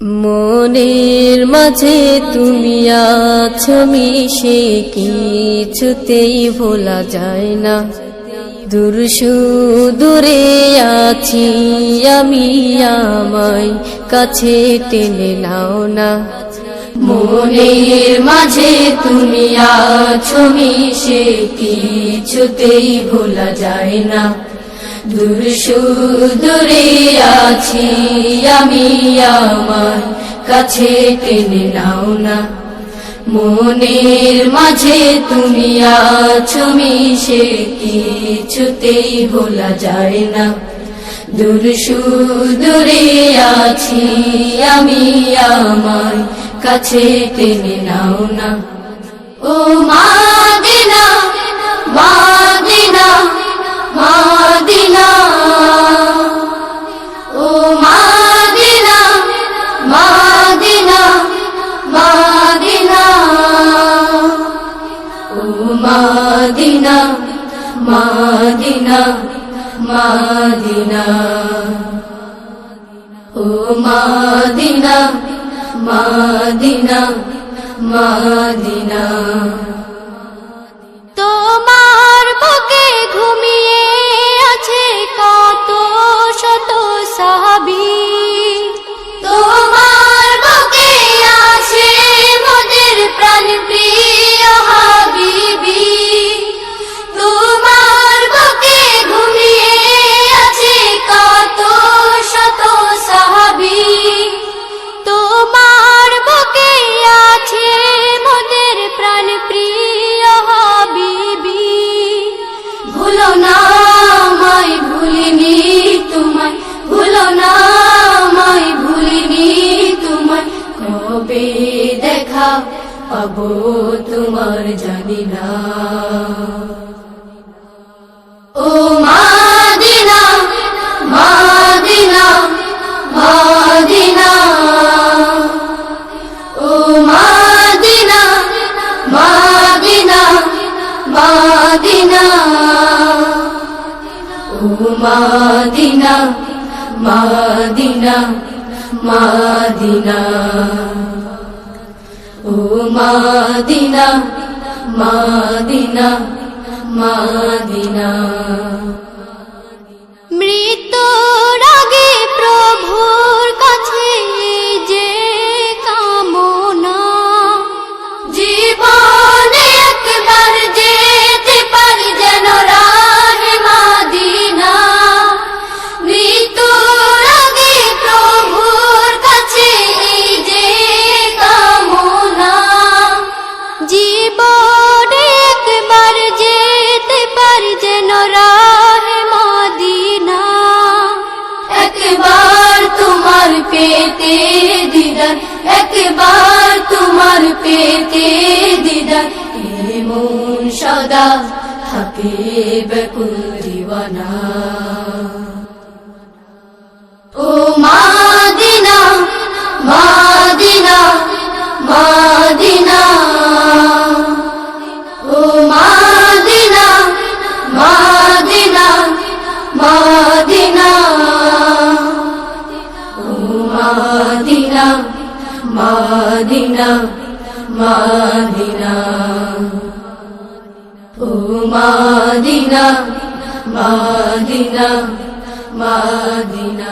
মনের মাঝে তুমি আছো মিশে, কিছুতেই ভোলা যায় না। দূর সুদূরে আছি আমি, আমায় কাছে টেনে নাও না। মনের মাঝে তুমি আছো মিশে, কিছুতেই ভোলা যায় না। দূর সুদূরে আছি আমি, আমায় কাছে টেনে নাও না। মনের মাঝে তুমি আছো মিশে, কিছুতেই ভোলা যায় না। দূর সুদূরে আছি আমি, আমায় কাছে টেনে নাও না। ও মাদিনা মাদিনা মাদিনা, ও মাদিনা মাদিনা মাদিনা, ও মাদিনা মাদিনা মাদিনা, ও মাদিনা মাদিনা মাদিনা। তোমার বুকে ঘুমিয়ে আছে কত শত সাহাবী, তোমার বুকে আছে মোদের প্রাণ প্রিয় হাবিবি। তোমার বুকে ঘুমিয়ে আছে কত শত সাহাবী, তোমার বুকে আছে মোদের প্রাণ প্রিয় হাবিবি। ভুলো না আমায় ভুলিনি তোমায়, ভুলো না আমায় ভুলিনি তোমায়। কবে দেখা পাবো তোমার জানি না। ও মাদিনা মাদিনা মাদিনা, ও মাদিনা মাদিনা মাদিনা, ও মাদিনা মাদিনা মাদিনা, ও মাদিনা মাদিনা মাদিনা। মৃত্যুর আগে প্রভুর কাছে যে কামনা, জীবনে একবার যেতে পারি যেন রাহে মাদিনা। মৃত্যুর আগে প্রভুর কাছে এই যে কামনা, জীবনে একবার যেতে পারি যেন রাহে মদিনা। একবার তোমার পেতে দিদার, একবার তোমার পেতে দিদার। মন সদা থাকে বেকুল দিওয়ানা। ও মাদিনা মাদিনা মাদিনা, ও মাদিনা মাদিনা মাদিনা, ও মাদিনা মাদিনা মাদিনা, ও মাদিনা মাদিনা মাদিনা।